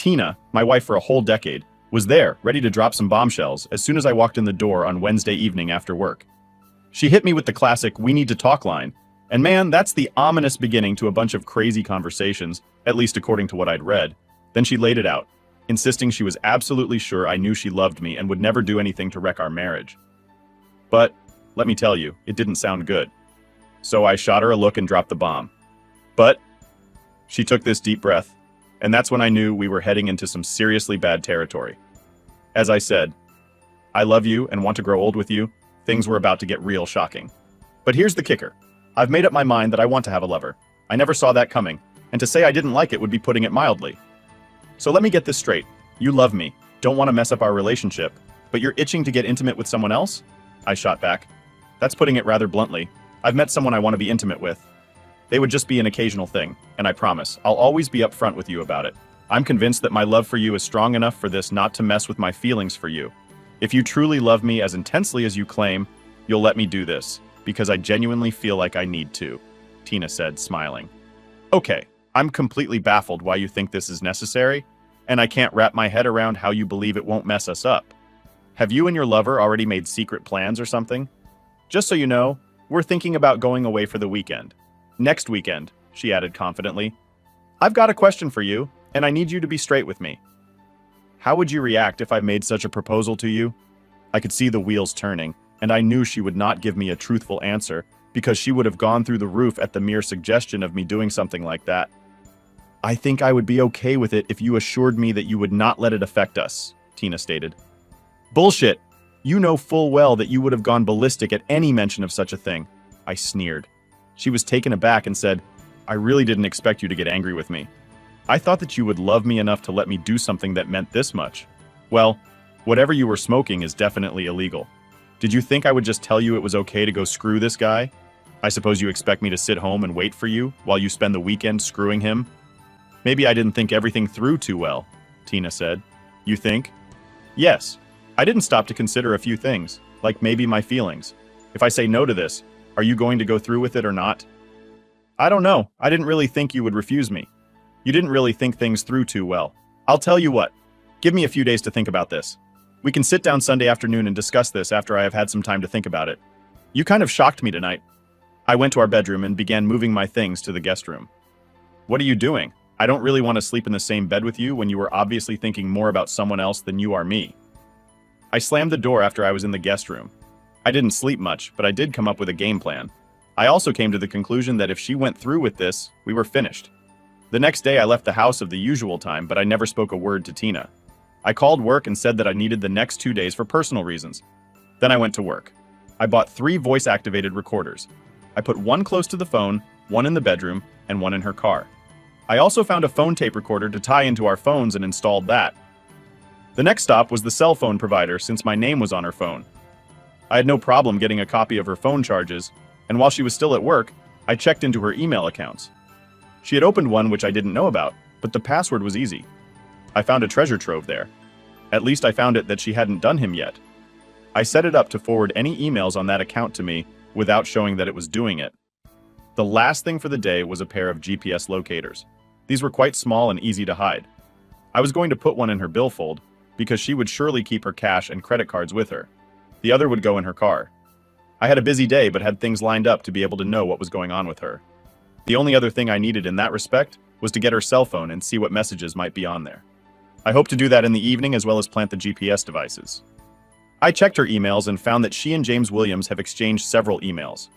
Tina, my wife for a whole decade, was there, ready to drop some bombshells as soon as I walked in the door on Wednesday evening after work. She hit me with the classic "we need to talk" line, and man, that's the ominous beginning to a bunch of crazy conversations, at least according to what I'd read. Then she laid it out, insisting she was absolutely sure I knew she loved me and would never do anything to wreck our marriage. But, let me tell you, it didn't sound good. So I shot her a look and dropped the bomb. But she took this deep breath, and that's when I knew we were heading into some seriously bad territory. As I said, I love you and want to grow old with you. Things were about to get real shocking. But here's the kicker. I've made up my mind that I want to have a lover. I never saw that coming, and to say I didn't like it would be putting it mildly. So let me get this straight. You love me, don't want to mess up our relationship, but you're itching to get intimate with someone else? I shot back. That's putting it rather bluntly. I've met someone I want to be intimate with. They would just be an occasional thing, and I promise, I'll always be upfront with you about it. I'm convinced that my love for you is strong enough for this not to mess with my feelings for you. If you truly love me as intensely as you claim, you'll let me do this, because I genuinely feel like I need to, Tina said, smiling. Okay, I'm completely baffled why you think this is necessary, and I can't wrap my head around how you believe it won't mess us up. Have you and your lover already made secret plans or something? Just so you know, we're thinking about going away for the weekend. Next weekend, she added confidently. I've got a question for you, and I need you to be straight with me. How would you react if I made such a proposal to you? I could see the wheels turning, and I knew she would not give me a truthful answer because she would have gone through the roof at the mere suggestion of me doing something like that. I think I would be okay with it if you assured me that you would not let it affect us, Tina stated. Bullshit! You know full well that you would have gone ballistic at any mention of such a thing, I sneered. She was taken aback and said, I really didn't expect you to get angry with me. I thought that you would love me enough to let me do something that meant this much. Well, whatever you were smoking is definitely illegal. Did you think I would just tell you it was okay to go screw this guy? I suppose you expect me to sit home and wait for you while you spend the weekend screwing him? Maybe I didn't think everything through too well, Tina said. You think? Yes. I didn't stop to consider a few things, like maybe my feelings. If I say no to this, are you going to go through with it or not? I don't know. I didn't really think you would refuse me. You didn't really think things through too well. I'll tell you what. Give me a few days to think about this. We can sit down Sunday afternoon and discuss this after I have had some time to think about it. You kind of shocked me tonight. I went to our bedroom and began moving my things to the guest room. What are you doing? I don't really want to sleep in the same bed with you when you were obviously thinking more about someone else than you are me. I slammed the door after I was in the guest room. I didn't sleep much, but I did come up with a game plan. I also came to the conclusion that if she went through with this, we were finished. The next day I left the house at the usual time, but I never spoke a word to Tina. I called work and said that I needed the next 2 days for personal reasons. Then I went to work. I bought 3 voice-activated recorders. I put one close to the phone, one in the bedroom, and one in her car. I also found a phone tape recorder to tie into our phones and installed that. The next stop was the cell phone provider since my name was on her phone. I had no problem getting a copy of her phone charges, and while she was still at work, I checked into her email accounts. She had opened one which I didn't know about, but the password was easy. I found a treasure trove there. At least I found it that she hadn't done him yet. I set it up to forward any emails on that account to me without showing that it was doing it. The last thing for the day was a pair of GPS locators. These were quite small and easy to hide. I was going to put one in her billfold because she would surely keep her cash and credit cards with her. The other would go in her car. I had a busy day but had things lined up to be able to know what was going on with her. The only other thing I needed in that respect was to get her cell phone and see what messages might be on there. I hope to do that in the evening as well as plant the GPS devices. I checked her emails and found that she and James Williams have exchanged several emails.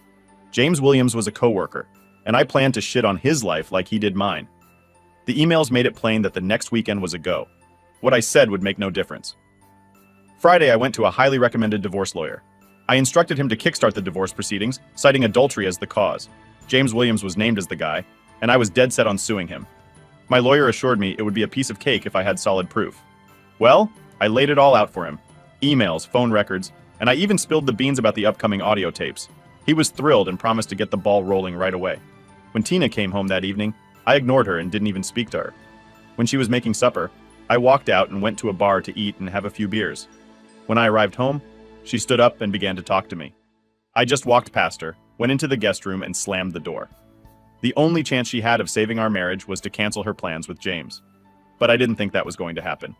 James Williams was a coworker, and I planned to shit on his life like he did mine. The emails made it plain that the next weekend was a go. What I said would make no difference. Friday, I went to a highly recommended divorce lawyer. I instructed him to kickstart the divorce proceedings, citing adultery as the cause. James Williams was named as the guy, and I was dead set on suing him. My lawyer assured me it would be a piece of cake if I had solid proof. Well, I laid it all out for him. Emails, phone records, and I even spilled the beans about the upcoming audio tapes. He was thrilled and promised to get the ball rolling right away. When Tina came home that evening, I ignored her and didn't even speak to her. When she was making supper, I walked out and went to a bar to eat and have a few beers. When I arrived home, she stood up and began to talk to me. I just walked past her, went into the guest room and slammed the door. The only chance she had of saving our marriage was to cancel her plans with James. but I didn't think that was going to happen.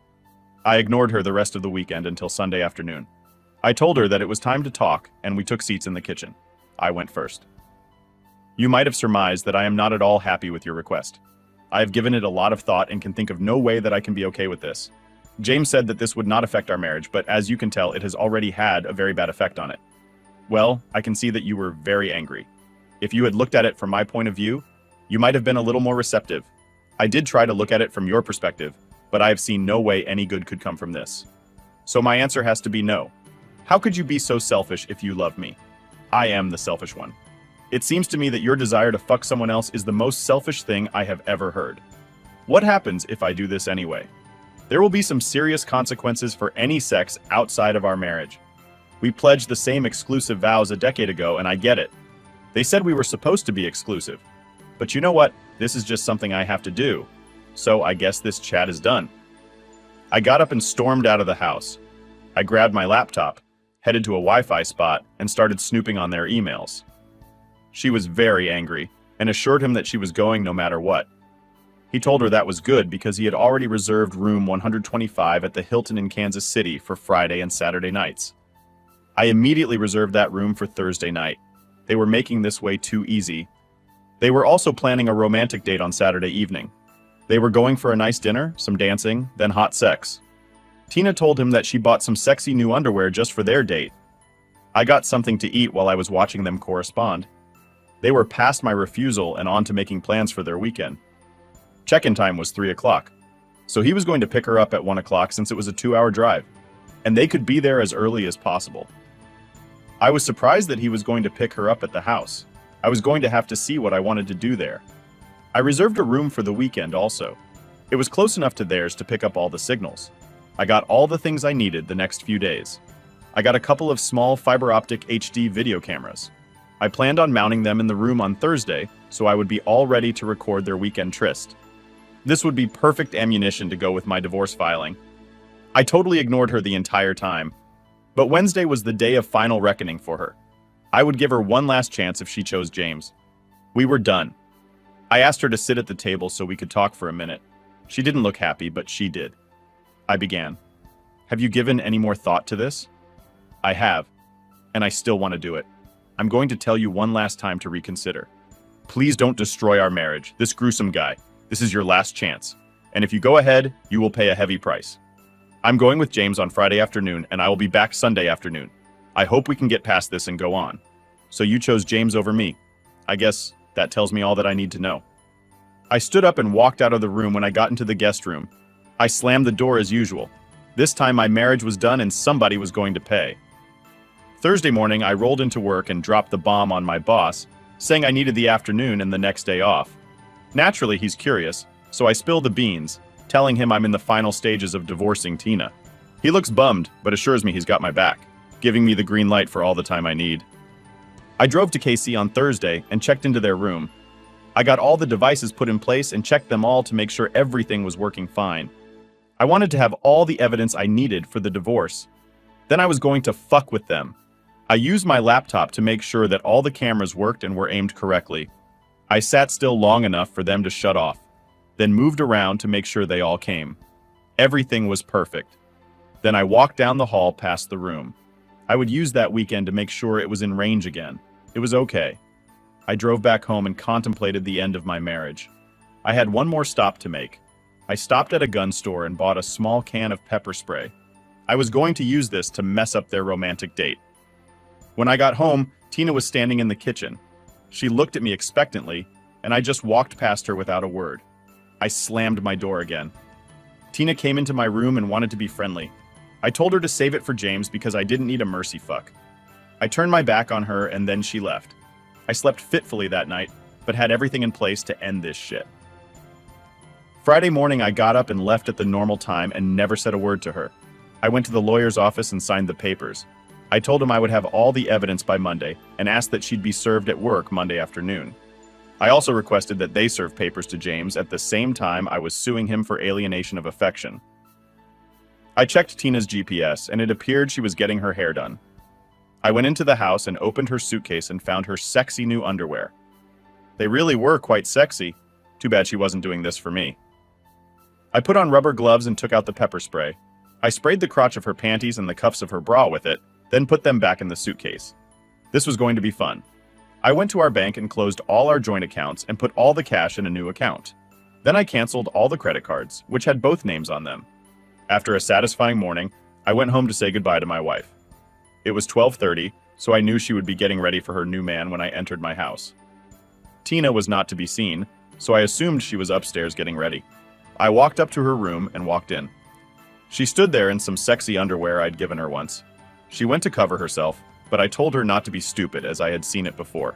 I ignored her the rest of the weekend until Sunday afternoon. I told her that it was time to talk, and we took seats in the kitchen. I went first. You might have surmised that I am not at all happy with your request. I have given it a lot of thought and can think of no way that I can be okay with this. James said that this would not affect our marriage, but as you can tell, it has already had a very bad effect on it. Well, I can see that you were very angry. If you had looked at it from my point of view, you might have been a little more receptive. I did try to look at it from your perspective, but I have seen no way any good could come from this. So my answer has to be no. How could you be so selfish if you love me? I am the selfish one. It seems to me that your desire to fuck someone else is the most selfish thing I have ever heard. What happens if I do this anyway? There will be some serious consequences for any sex outside of our marriage. We pledged the same exclusive vows a decade ago, and I get it. They said we were supposed to be exclusive. But you know what? This is just something I have to do. So I guess this chat is done. I got up and stormed out of the house. I grabbed my laptop, headed to a Wi-Fi spot, and started snooping on their emails. She was very angry and assured him that she was going no matter what. He told her that was good because he had already reserved room 125 at the Hilton in Kansas City for Friday and Saturday nights. I immediately reserved that room for Thursday night. They were making this way too easy. They were also planning a romantic date on Saturday evening. They were going for a nice dinner, some dancing, then hot sex. Tina told him that she bought some sexy new underwear just for their date. I got something to eat while I was watching them correspond. They were past my refusal and on to making plans for their weekend. Check-in time was 3 o'clock, so he was going to pick her up at 1 o'clock since it was a 2-hour drive, and they could be there as early as possible. I was surprised that he was going to pick her up at the house. I was going to have to see what I wanted to do there. I reserved a room for the weekend also. It was close enough to theirs to pick up all the signals. I got all the things I needed the next few days. I got a couple of small fiber optic HD video cameras. I planned on mounting them in the room on Thursday, so I would be all ready to record their weekend tryst. This would be perfect ammunition to go with my divorce filing. I totally ignored her the entire time. But Wednesday was the day of final reckoning for her. I would give her one last chance if she chose James. We were done. I asked her to sit at the table so we could talk for a minute. She didn't look happy, but she did. I began. Have you given any more thought to this? I have, and I still want to do it. I'm going to tell you one last time to reconsider. Please don't destroy our marriage, this gruesome guy. This is your last chance. And if you go ahead, you will pay a heavy price. I'm going with James on Friday afternoon, and I will be back Sunday afternoon. I hope we can get past this and go on. So you chose James over me. I guess that tells me all that I need to know. I stood up and walked out of the room when I got into the guest room. I slammed the door as usual. This time my marriage was done and somebody was going to pay. Thursday morning, I rolled into work and dropped the bomb on my boss, saying I needed the afternoon and the next day off. Naturally, he's curious, so I spill the beans, telling him I'm in the final stages of divorcing Tina. He looks bummed, but assures me he's got my back, giving me the green light for all the time I need. I drove to KC on Thursday and checked into their room. I got all the devices put in place and checked them all to make sure everything was working fine. I wanted to have all the evidence I needed for the divorce. Then I was going to fuck with them. I used my laptop to make sure that all the cameras worked and were aimed correctly. I sat still long enough for them to shut off, then moved around to make sure they all came. Everything was perfect. Then I walked down the hall past the room. I would use that weekend to make sure it was in range again. It was okay. I drove back home and contemplated the end of my marriage. I had one more stop to make. I stopped at a gun store and bought a small can of pepper spray. I was going to use this to mess up their romantic date. When I got home, Tina was standing in the kitchen. She looked at me expectantly, and I just walked past her without a word. I slammed my door again. Tina came into my room and wanted to be friendly. I told her to save it for James because I didn't need a mercy fuck. I turned my back on her and then she left. I slept fitfully that night, but had everything in place to end this shit. Friday morning, I got up and left at the normal time and never said a word to her. I went to the lawyer's office and signed the papers. I told him I would have all the evidence by Monday and asked that she'd be served at work Monday afternoon. I also requested that they serve papers to James at the same time I was suing him for alienation of affection. I checked Tina's GPS and it appeared she was getting her hair done. I went into the house and opened her suitcase and found her sexy new underwear. They really were quite sexy. Too bad she wasn't doing this for me. I put on rubber gloves and took out the pepper spray. I sprayed the crotch of her panties and the cuffs of her bra with it, then put them back in the suitcase. This was going to be fun. I went to our bank and closed all our joint accounts and put all the cash in a new account. Then I canceled all the credit cards, which had both names on them. After a satisfying morning, I went home to say goodbye to my wife. It was 12:30, so I knew she would be getting ready for her new man when I entered my house. Tina was not to be seen, so I assumed she was upstairs getting ready. I walked up to her room and walked in. She stood there in some sexy underwear I'd given her once. She went to cover herself, but I told her not to be stupid as I had seen it before.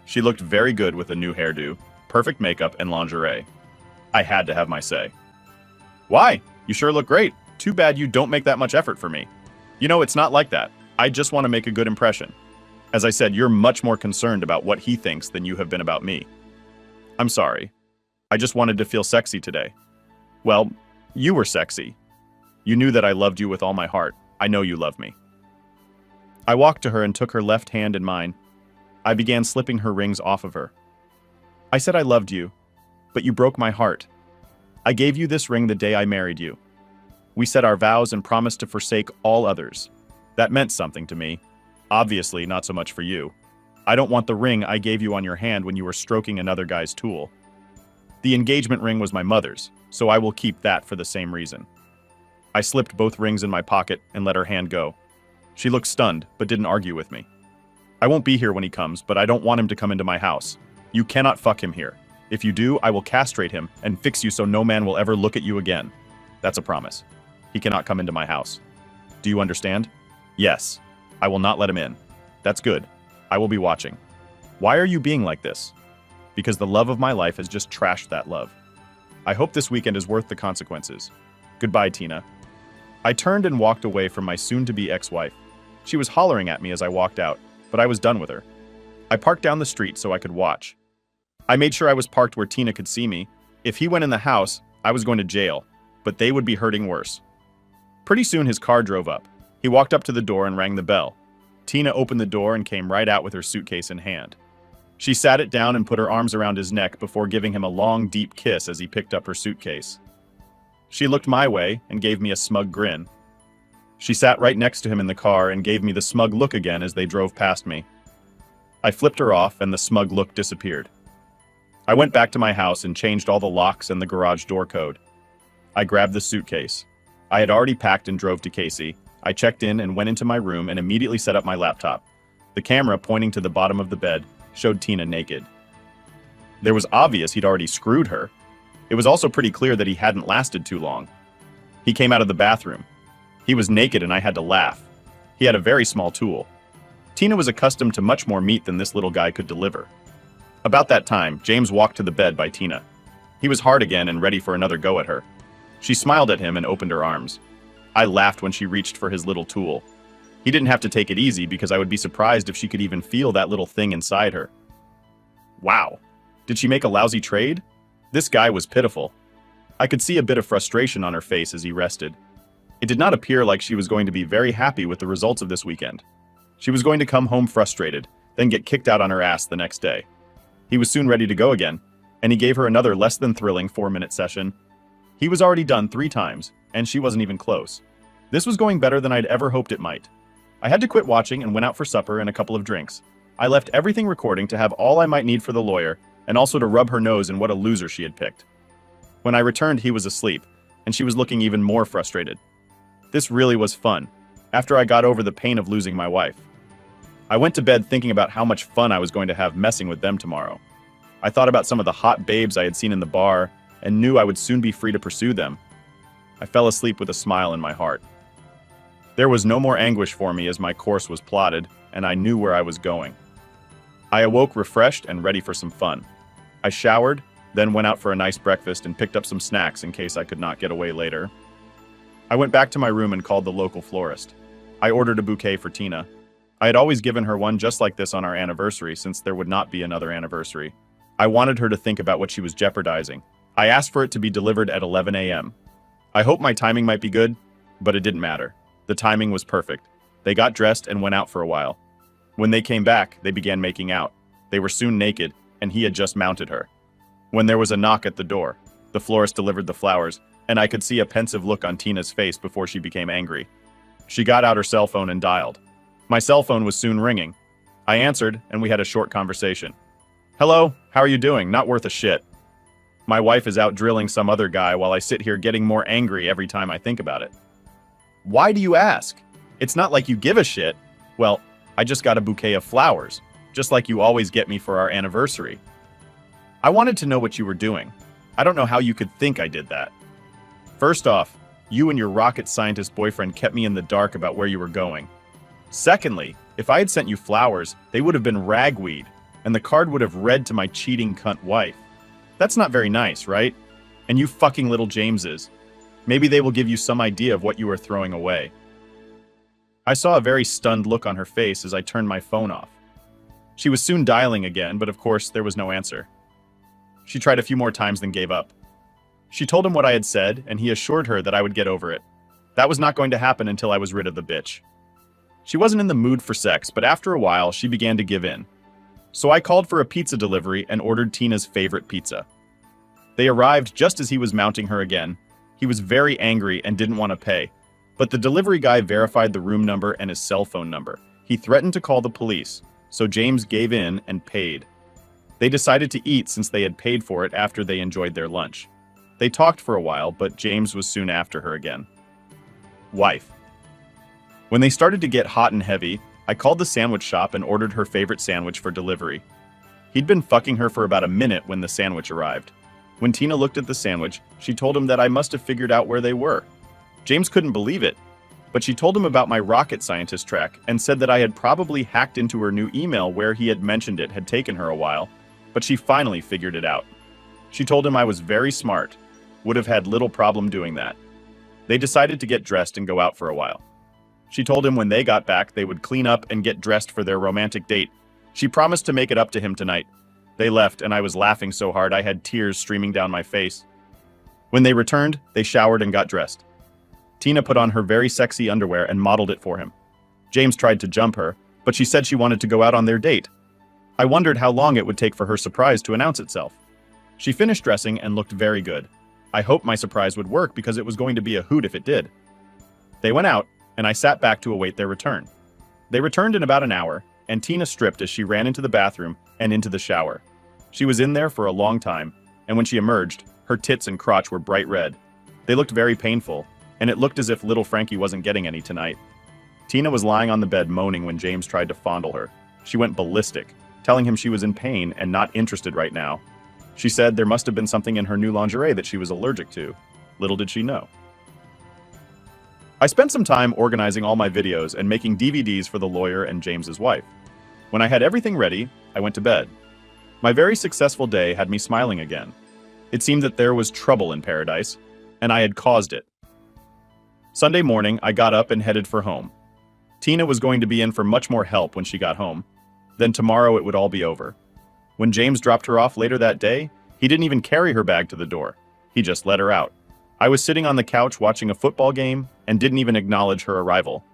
She looked very good with a new hairdo, perfect makeup, and lingerie. I had to have my say. "Why? You sure look great. Too bad you don't make that much effort for me." "You know, it's not like that. I just want to make a good impression. As I said, you're much more concerned about what he thinks than you have been about me." "I'm sorry. I just wanted to feel sexy today." "Well, you were sexy. You knew that I loved you with all my heart. I know you love me." I walked to her and took her left hand in mine. I began slipping her rings off of her. "I said I loved you, but you broke my heart. I gave you this ring the day I married you. We said our vows and promised to forsake all others. That meant something to me. Obviously, not so much for you. I don't want the ring I gave you on your hand when you were stroking another guy's tool. The engagement ring was my mother's, so I will keep that for the same reason." I slipped both rings in my pocket and let her hand go. She looked stunned, but didn't argue with me. "I won't be here when he comes, but I don't want him to come into my house. You cannot fuck him here. If you do, I will castrate him and fix you so no man will ever look at you again. That's a promise. He cannot come into my house. Do you understand?" "Yes. I will not let him in." "That's good. I will be watching." "Why are you being like this?" "Because the love of my life has just trashed that love. I hope this weekend is worth the consequences. Goodbye, Tina." I turned and walked away from my soon-to-be ex-wife. She was hollering at me as I walked out, but I was done with her. I parked down the street so I could watch. I made sure I was parked where Tina could see me. If he went in the house, I was going to jail, but they would be hurting worse. Pretty soon his car drove up. He walked up to the door and rang the bell. Tina opened the door and came right out with her suitcase in hand. She sat it down and put her arms around his neck before giving him a long, deep kiss as he picked up her suitcase. She looked my way and gave me a smug grin. She sat right next to him in the car and gave me the smug look again as they drove past me. I flipped her off and the smug look disappeared. I went back to my house and changed all the locks and the garage door code. I grabbed the suitcase. I had already packed and drove to Casey. I checked in and went into my room and immediately set up my laptop. The camera pointing to the bottom of the bed showed Tina naked. There was obvious he'd already screwed her. It was also pretty clear that he hadn't lasted too long. He came out of the bathroom. He was naked and I had to laugh. He had a very small tool. Tina was accustomed to much more meat than this little guy could deliver. About that time, James walked to the bed by Tina. He was hard again and ready for another go at her. She smiled at him and opened her arms. I laughed when she reached for his little tool. He didn't have to take it easy because I would be surprised if she could even feel that little thing inside her. Wow. Did she make a lousy trade? This guy was pitiful. I could see a bit of frustration on her face as he rested. It did not appear like she was going to be very happy with the results of this weekend. She was going to come home frustrated, then get kicked out on her ass the next day. He was soon ready to go again, and he gave her another less than thrilling 4-minute session. He was already done 3 times, and she wasn't even close. This was going better than I'd ever hoped it might. I had to quit watching and went out for supper and a couple of drinks. I left everything recording to have all I might need for the lawyer, and also to rub her nose in what a loser she had picked. When I returned, he was asleep, and she was looking even more frustrated. This really was fun, after I got over the pain of losing my wife. I went to bed thinking about how much fun I was going to have messing with them tomorrow. I thought about some of the hot babes I had seen in the bar, and knew I would soon be free to pursue them. I fell asleep with a smile in my heart. There was no more anguish for me as my course was plotted, and I knew where I was going. I awoke refreshed and ready for some fun. I showered, then went out for a nice breakfast and picked up some snacks in case I could not get away later. I went back to my room and called the local florist. I ordered a bouquet for Tina. I had always given her one just like this on our anniversary since there would not be another anniversary. I wanted her to think about what she was jeopardizing. I asked for it to be delivered at 11 a.m. I hoped my timing might be good, but it didn't matter. The timing was perfect. They got dressed and went out for a while. When they came back, they began making out. They were soon naked, and he had just mounted her. When there was a knock at the door, the florist delivered the flowers, and I could see a pensive look on Tina's face before she became angry. She got out her cell phone and dialed. My cell phone was soon ringing. I answered, and we had a short conversation. "Hello, how are you doing? Not worth a shit. My wife is out drilling some other guy while I sit here getting more angry every time I think about it." "Why do you ask? It's not like you give a shit." "Well, I just got a bouquet of flowers, just like you always get me for our anniversary." "I wanted to know what you were doing. I don't know how you could think I did that." "First off, you and your rocket scientist boyfriend kept me in the dark about where you were going. Secondly, if I had sent you flowers, they would have been ragweed, and the card would have read to my cheating cunt wife. That's not very nice, right? And you fucking little Jameses. Maybe they will give you some idea of what you are throwing away." I saw a very stunned look on her face as I turned my phone off. She was soon dialing again, but of course there was no answer. She tried a few more times then gave up. She told him what I had said, and he assured her that I would get over it. That was not going to happen until I was rid of the bitch. She wasn't in the mood for sex, but after a while, she began to give in. So I called for a pizza delivery and ordered Tina's favorite pizza. They arrived just as he was mounting her again. He was very angry and didn't want to pay, but the delivery guy verified the room number and his cell phone number. He threatened to call the police, so James gave in and paid. They decided to eat since they had paid for it after they enjoyed their lunch. They talked for a while, but James was soon after her again. Wife. When they started to get hot and heavy, I called the sandwich shop and ordered her favorite sandwich for delivery. He'd been fucking her for about a minute when the sandwich arrived. When Tina looked at the sandwich, she told him that I must have figured out where they were. James couldn't believe it, but she told him about my rocket scientist track and said that I had probably hacked into her new email where he had mentioned it had taken her a while, but she finally figured it out. She told him I was very smart, would have had little problem doing that. They decided to get dressed and go out for a while. She told him when they got back, they would clean up and get dressed for their romantic date. She promised to make it up to him tonight. They left, and I was laughing so hard I had tears streaming down my face. When they returned, they showered and got dressed. Tina put on her very sexy underwear and modeled it for him. James tried to jump her, but she said she wanted to go out on their date. I wondered how long it would take for her surprise to announce itself. She finished dressing and looked very good. I hoped my surprise would work because it was going to be a hoot if it did. They went out, and I sat back to await their return. They returned in about an hour, and Tina stripped as she ran into the bathroom and into the shower. She was in there for a long time, and when she emerged, her tits and crotch were bright red. They looked very painful, and it looked as if little Frankie wasn't getting any tonight. Tina was lying on the bed moaning when James tried to fondle her. She went ballistic, telling him she was in pain and not interested right now. She said there must have been something in her new lingerie that she was allergic to. Little did she know. I spent some time organizing all my videos and making DVDs for the lawyer and James's wife. When I had everything ready, I went to bed. My very successful day had me smiling again. It seemed that there was trouble in paradise, and I had caused it. Sunday morning, I got up and headed for home. Tina was going to be in for much more help when she got home. Then tomorrow it would all be over. When James dropped her off later that day, he didn't even carry her bag to the door. He just let her out. I was sitting on the couch watching a football game and didn't even acknowledge her arrival.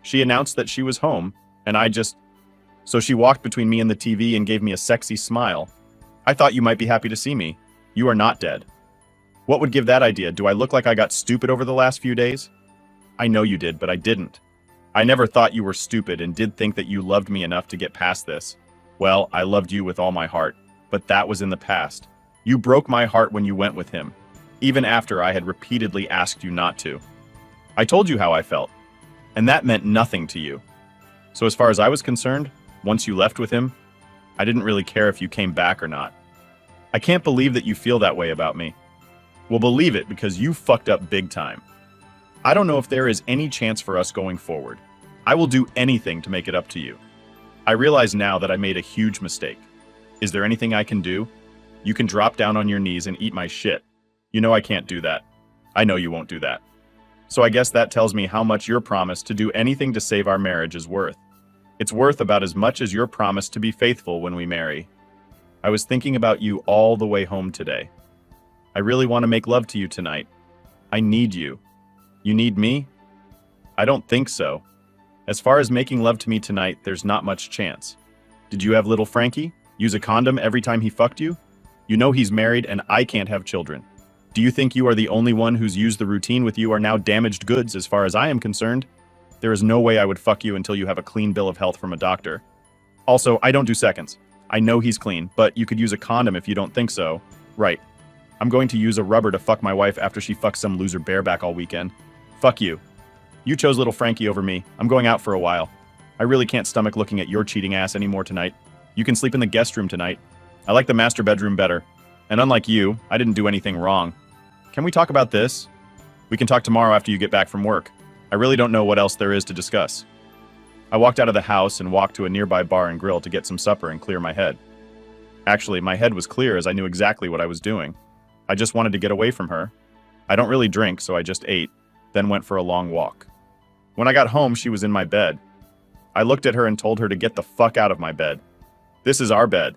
She announced that she was home, and So she walked between me and the TV and gave me a sexy smile. "I thought you might be happy to see me. You are not dead." "What would give that idea? Do I look like I got stupid over the last few days?" "I know you did, but I didn't. I never thought you were stupid and did think that you loved me enough to get past this. Well, I loved you with all my heart, but that was in the past. You broke my heart when you went with him, even after I had repeatedly asked you not to. I told you how I felt, and that meant nothing to you. So as far as I was concerned, once you left with him, I didn't really care if you came back or not. I can't believe that you feel that way about me." "Well, believe it, because you fucked up big time. I don't know if there is any chance for us going forward. I will do anything to make it up to you. I realize now that I made a huge mistake. Is there anything I can do? You can drop down on your knees and eat my shit. You know I can't do that. I know you won't do that. So I guess that tells me how much your promise to do anything to save our marriage is worth. It's worth about as much as your promise to be faithful when we marry. I was thinking about you all the way home today. I really want to make love to you tonight. I need you. You need me? I don't think so. As far as making love to me tonight, there's not much chance. Did you have little Frankie? Use a condom every time he fucked you? You know he's married and I can't have children. Do you think you are the only one who's used the routine with you are now damaged goods as far as I am concerned? There is no way I would fuck you until you have a clean bill of health from a doctor. Also, I don't do seconds. I know he's clean, but you could use a condom if you don't think so. Right. I'm going to use a rubber to fuck my wife after she fucks some loser bareback all weekend. Fuck you. You chose little Frankie over me. I'm going out for a while. I really can't stomach looking at your cheating ass anymore tonight. You can sleep in the guest room tonight. I like the master bedroom better. And unlike you, I didn't do anything wrong. Can we talk about this? We can talk tomorrow after you get back from work. I really don't know what else there is to discuss. I walked out of the house and walked to a nearby bar and grill to get some supper and clear my head. Actually, my head was clear as I knew exactly what I was doing. I just wanted to get away from her. I don't really drink, so I just ate, then went for a long walk. When I got home, she was in my bed. I looked at her and told her to get the fuck out of my bed. This is our bed.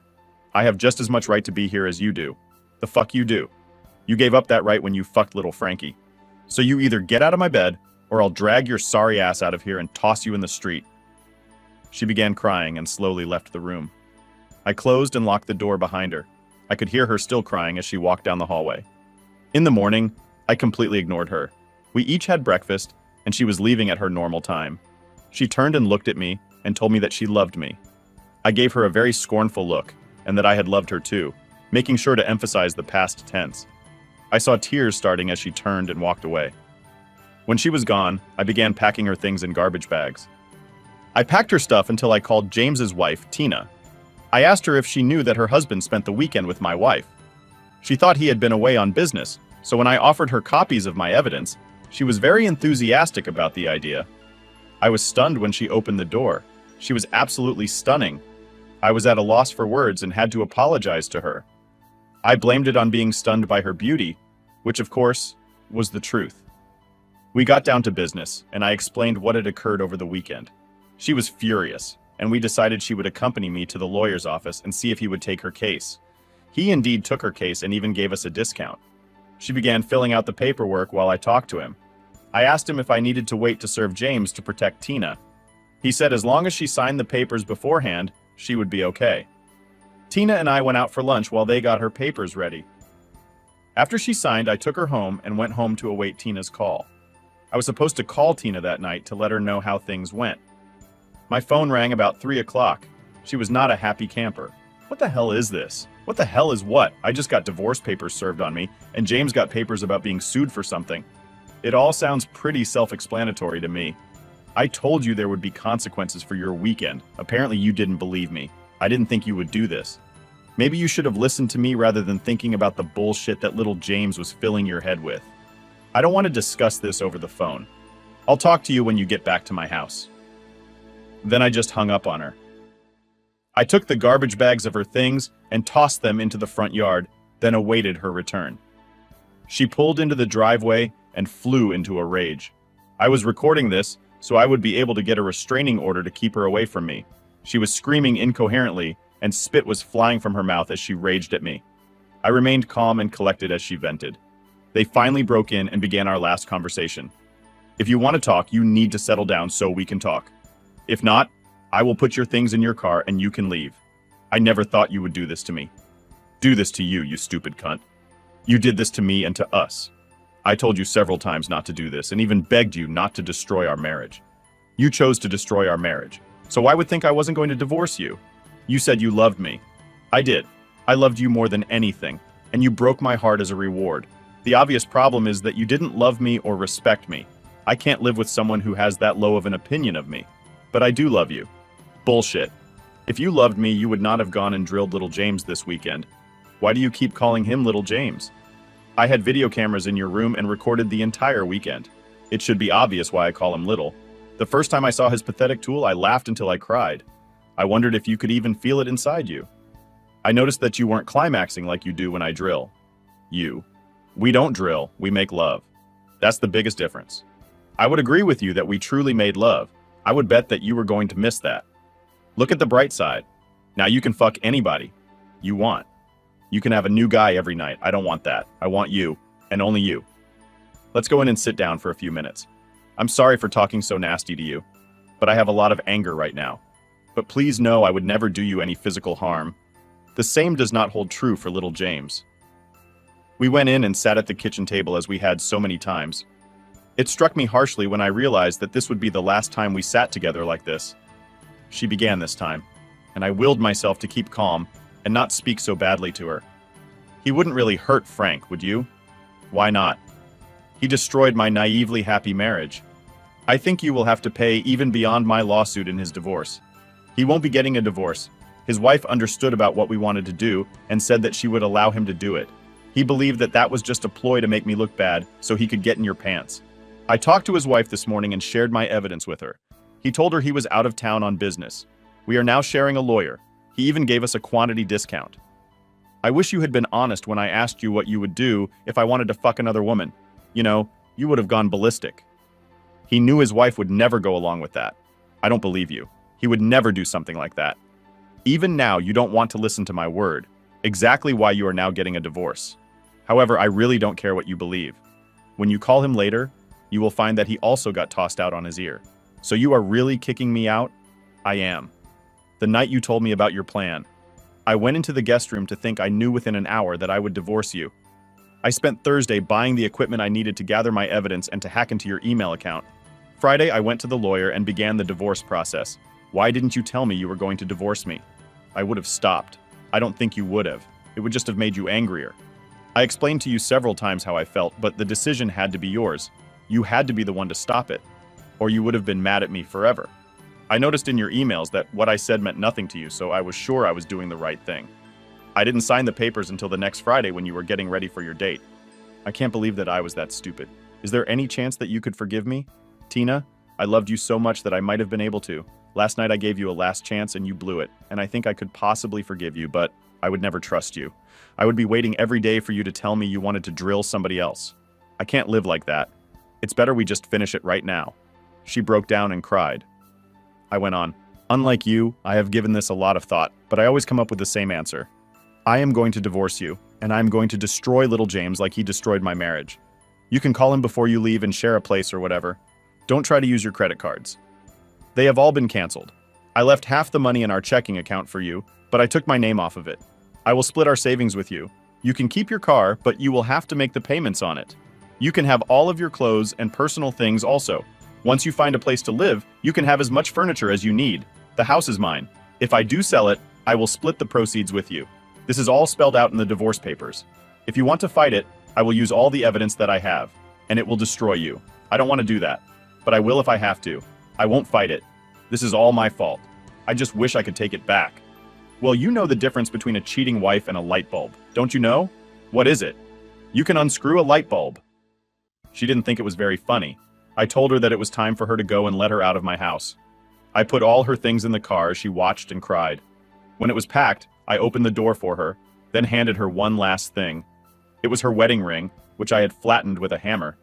I have just as much right to be here as you do. The fuck you do. You gave up that right when you fucked little Frankie. So you either get out of my bed, or I'll drag your sorry ass out of here and toss you in the street. She began crying and slowly left the room. I closed and locked the door behind her. I could hear her still crying as she walked down the hallway. In the morning, I completely ignored her. We each had breakfast, and she was leaving at her normal time. She turned and looked at me and told me that she loved me. I gave her a very scornful look, and that I had loved her too, making sure to emphasize the past tense. I saw tears starting as she turned and walked away. When she was gone, I began packing her things in garbage bags. I packed her stuff until I called James's wife, Tina. I asked her if she knew that her husband spent the weekend with my wife. She thought he had been away on business, so when I offered her copies of my evidence, she was very enthusiastic about the idea. I was stunned when she opened the door. She was absolutely stunning. I was at a loss for words and had to apologize to her. I blamed it on being stunned by her beauty, which of course, was the truth. We got down to business, and I explained what had occurred over the weekend. She was furious, and we decided she would accompany me to the lawyer's office and see if he would take her case. He indeed took her case and even gave us a discount. She began filling out the paperwork while I talked to him. I asked him if I needed to wait to serve James to protect Tina. He said as long as she signed the papers beforehand, she would be okay. Tina and I went out for lunch while they got her papers ready. After she signed, I took her home and went home to await Tina's call. I was supposed to call Tina that night to let her know how things went. My phone rang about 3 o'clock. She was not a happy camper. What the hell is this? What the hell is what? I just got divorce papers served on me, and James got papers about being sued for something. It all sounds pretty self-explanatory to me. I told you there would be consequences for your weekend. Apparently you didn't believe me. I didn't think you would do this. Maybe you should have listened to me rather than thinking about the bullshit that little James was filling your head with. I don't want to discuss this over the phone. I'll talk to you when you get back to my house. Then I just hung up on her. I took the garbage bags of her things and tossed them into the front yard, then awaited her return. She pulled into the driveway and flew into a rage. I was recording this, so I would be able to get a restraining order to keep her away from me. She was screaming incoherently, and spit was flying from her mouth as she raged at me. I remained calm and collected as she vented. They finally broke in and began our last conversation. If you want to talk, you need to settle down so we can talk. If not, I will put your things in your car and you can leave. I never thought you would do this to me. Do this to you, you stupid cunt. You did this to me and to us. I told you several times not to do this and even begged you not to destroy our marriage. You chose to destroy our marriage. So I would think I wasn't going to divorce you. You said you loved me. I did. I loved you more than anything, and you broke my heart as a reward. The obvious problem is that you didn't love me or respect me. I can't live with someone who has that low of an opinion of me. But I do love you. Bullshit. If you loved me, you would not have gone and drilled little James this weekend. Why do you keep calling him little James? I had video cameras in your room and recorded the entire weekend. It should be obvious why I call him little. The first time I saw his pathetic tool, I laughed until I cried. I wondered if you could even feel it inside you. I noticed that you weren't climaxing like you do when I drill. We don't drill, we make love. That's the biggest difference. I would agree with you that we truly made love. I would bet that you were going to miss that. Look at the bright side. Now you can fuck anybody you want. You can have a new guy every night. I don't want that. I want you, and only you. Let's go in and sit down for a few minutes. I'm sorry for talking so nasty to you, but I have a lot of anger right now. But please know I would never do you any physical harm. The same does not hold true for little James. We went in and sat at the kitchen table as we had so many times. It struck me harshly when I realized that this would be the last time we sat together like this. She began this time, and I willed myself to keep calm and not speak so badly to her. He wouldn't really hurt Frank, would you? Why not? He destroyed my naively happy marriage. I think you will have to pay even beyond my lawsuit in his divorce. He won't be getting a divorce. His wife understood about what we wanted to do and said that she would allow him to do it. He believed that that was just a ploy to make me look bad so he could get in your pants. I talked to his wife this morning and shared my evidence with her. He told her he was out of town on business. We are now sharing a lawyer. He even gave us a quantity discount. I wish you had been honest when I asked you what you would do if I wanted to fuck another woman. You know, you would have gone ballistic. He knew his wife would never go along with that. I don't believe you. He would never do something like that. Even now, you don't want to listen to my word. Exactly why you are now getting a divorce. However, I really don't care what you believe. When you call him later, you will find that he also got tossed out on his ear. So you are really kicking me out? I am. The night you told me about your plan, I went into the guest room to think I knew within an hour that I would divorce you. I spent Thursday buying the equipment I needed to gather my evidence and to hack into your email account. Friday, I went to the lawyer and began the divorce process. Why didn't you tell me you were going to divorce me? I would have stopped. I don't think you would have. It would just have made you angrier. I explained to you several times how I felt, but the decision had to be yours. You had to be the one to stop it, or you would have been mad at me forever. I noticed in your emails that what I said meant nothing to you, so I was sure I was doing the right thing. I didn't sign the papers until the next Friday when you were getting ready for your date. I can't believe that I was that stupid. Is there any chance that you could forgive me? Tina, I loved you so much that I might have been able to. Last night I gave you a last chance and you blew it, and I think I could possibly forgive you, but I would never trust you. I would be waiting every day for you to tell me you wanted to drill somebody else. I can't live like that. It's better we just finish it right now. She broke down and cried. I went on. Unlike you, I have given this a lot of thought, but I always come up with the same answer. I am going to divorce you, and I am going to destroy little James like he destroyed my marriage. You can call him before you leave and share a place or whatever. Don't try to use your credit cards. They have all been canceled. I left half the money in our checking account for you, but I took my name off of it. I will split our savings with you. You can keep your car, but you will have to make the payments on it. You can have all of your clothes and personal things also. Once you find a place to live, you can have as much furniture as you need. The house is mine. If I do sell it, I will split the proceeds with you. This is all spelled out in the divorce papers. If you want to fight it, I will use all the evidence that I have, and it will destroy you. I don't want to do that, but I will if I have to. I won't fight it. This is all my fault. I just wish I could take it back. Well, you know the difference between a cheating wife and a light bulb, don't you know? What is it? You can unscrew a light bulb. She didn't think it was very funny. I told her that it was time for her to go and let her out of my house. I put all her things in the car as she watched and cried. When it was packed, I opened the door for her, then handed her one last thing. It was her wedding ring, which I had flattened with a hammer.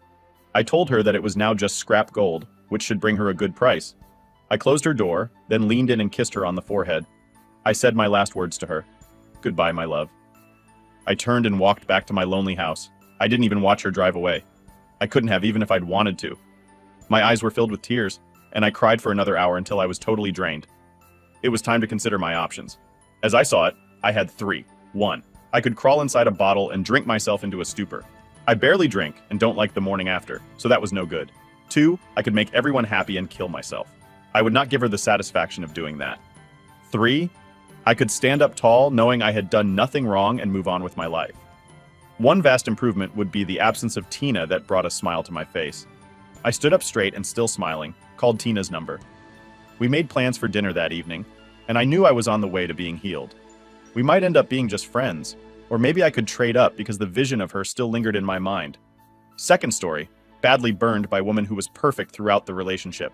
I told her that it was now just scrap gold, which should bring her a good price. I closed her door, then leaned in and kissed her on the forehead. I said my last words to her. Goodbye, my love. I turned and walked back to my lonely house. I didn't even watch her drive away. I couldn't have even if I'd wanted to. My eyes were filled with tears, and I cried for another hour until I was totally drained. It was time to consider my options. As I saw it, I had three. 1. I could crawl inside a bottle and drink myself into a stupor. I barely drink and don't like the morning after, so that was no good. 2. I could make everyone happy and kill myself. I would not give her the satisfaction of doing that. 3. I could stand up tall knowing I had done nothing wrong and move on with my life. One vast improvement would be the absence of Tina that brought a smile to my face. I stood up straight and still smiling, called Tina's number. We made plans for dinner that evening, and I knew I was on the way to being healed. We might end up being just friends, or maybe I could trade up because the vision of her still lingered in my mind. Second story, badly burned by a woman who was perfect throughout the relationship.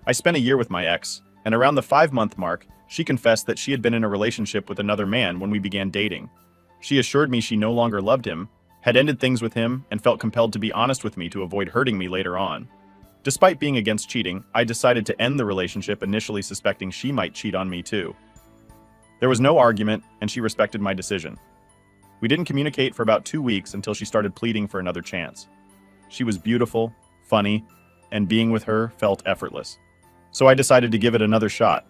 I spent a year with my ex, and around the 5-month mark, she confessed that she had been in a relationship with another man when we began dating. She assured me she no longer loved him, had ended things with him, and felt compelled to be honest with me to avoid hurting me later on. Despite being against cheating, I decided to end the relationship, initially suspecting she might cheat on me too. There was no argument, and she respected my decision. We didn't communicate for about 2 weeks until she started pleading for another chance. She was beautiful, funny, and being with her felt effortless. So I decided to give it another shot.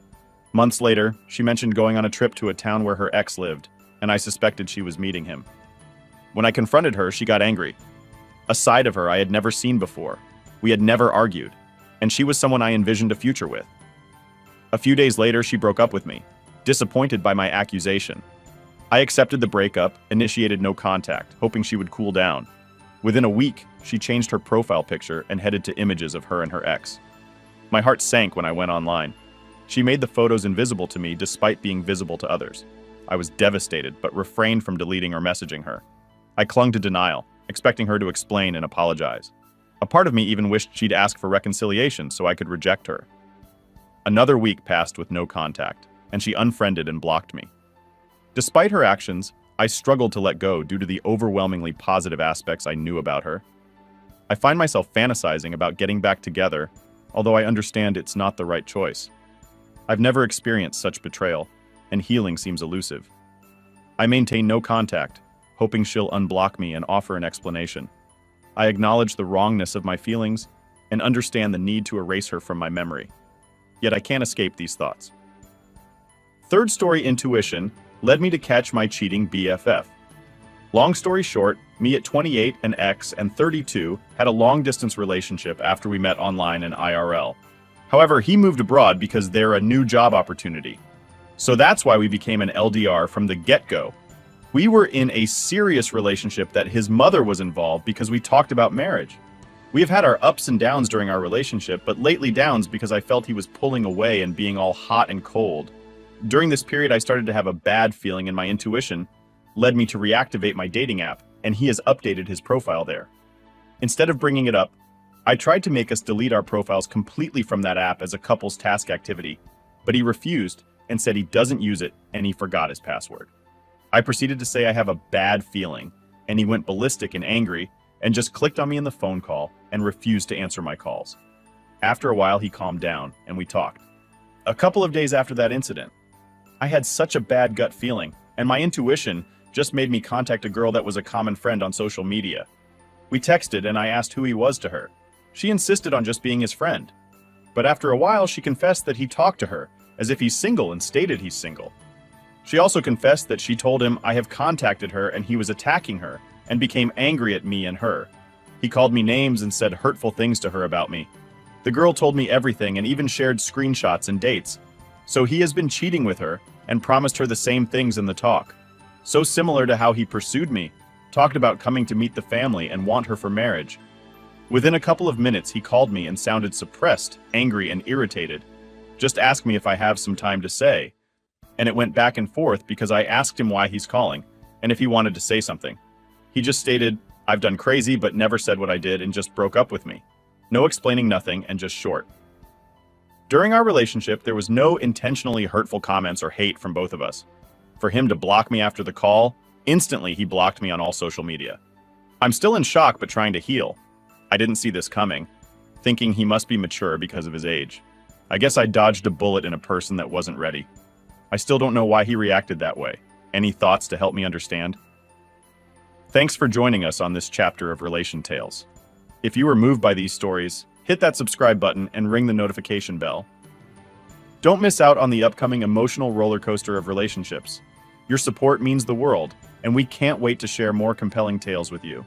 Months later, she mentioned going on a trip to a town where her ex lived, and I suspected she was meeting him. When I confronted her, she got angry. A side of her I had never seen before. We had never argued, and she was someone I envisioned a future with. A few days later, she broke up with me, disappointed by my accusation. I accepted the breakup, initiated no contact, hoping she would cool down. Within a week, she changed her profile picture and headed to images of her and her ex. My heart sank when I went online. She made the photos invisible to me despite being visible to others. I was devastated, but refrained from deleting or messaging her. I clung to denial, expecting her to explain and apologize. A part of me even wished she'd ask for reconciliation so I could reject her. Another week passed with no contact, and she unfriended and blocked me. Despite her actions, I struggled to let go due to the overwhelmingly positive aspects I knew about her. I find myself fantasizing about getting back together, although I understand it's not the right choice. I've never experienced such betrayal, and healing seems elusive. I maintain no contact, hoping she'll unblock me and offer an explanation. I acknowledge the wrongness of my feelings and understand the need to erase her from my memory. Yet I can't escape these thoughts. Third story, intuition led me to catch my cheating BFF. Long story short, me at 28 and ex and 32 had a long-distance relationship after we met online and IRL. However, he moved abroad because they're a new job opportunity. So that's why we became an LDR from the get-go. We were in a serious relationship that his mother was involved because we talked about marriage. We have had our ups and downs during our relationship, but lately downs because I felt he was pulling away and being all hot and cold. During this period, I started to have a bad feeling, and my intuition led me to reactivate my dating app, and he has updated his profile there. Instead of bringing it up, I tried to make us delete our profiles completely from that app as a couple's task activity, but he refused and said he doesn't use it and he forgot his password. I proceeded to say I have a bad feeling, and he went ballistic and angry and just clicked on me in the phone call and refused to answer my calls. After a while, he calmed down and we talked. A couple of days after that incident, I had such a bad gut feeling, and my intuition just made me contact a girl that was a common friend on social media. We texted and I asked who he was to her. She insisted on just being his friend. But after a while, she confessed that he talked to her as if he's single and stated he's single. She also confessed that she told him I have contacted her and he was attacking her and became angry at me and her. He called me names and said hurtful things to her about me. The girl told me everything and even shared screenshots and dates. So he has been cheating with her and promised her the same things in the talk. So similar to how he pursued me, talked about coming to meet the family and want her for marriage. Within a couple of minutes, he called me and sounded suppressed, angry, and irritated. Just asked me if I have some time to say. And it went back and forth because I asked him why he's calling and if he wanted to say something. He just stated, "I've done crazy but never said what I did," and just broke up with me. No explaining nothing and just short. During our relationship, there was no intentionally hurtful comments or hate from both of us. For him to block me after the call, instantly he blocked me on all social media. I'm still in shock but trying to heal. I didn't see this coming, thinking he must be mature because of his age. I guess I dodged a bullet in a person that wasn't ready. I still don't know why he reacted that way. Any thoughts to help me understand? Thanks for joining us on this chapter of Relation Tales. If you were moved by these stories, hit that subscribe button and ring the notification bell. Don't miss out on the upcoming emotional roller coaster of relationships. Your support means the world, and we can't wait to share more compelling tales with you.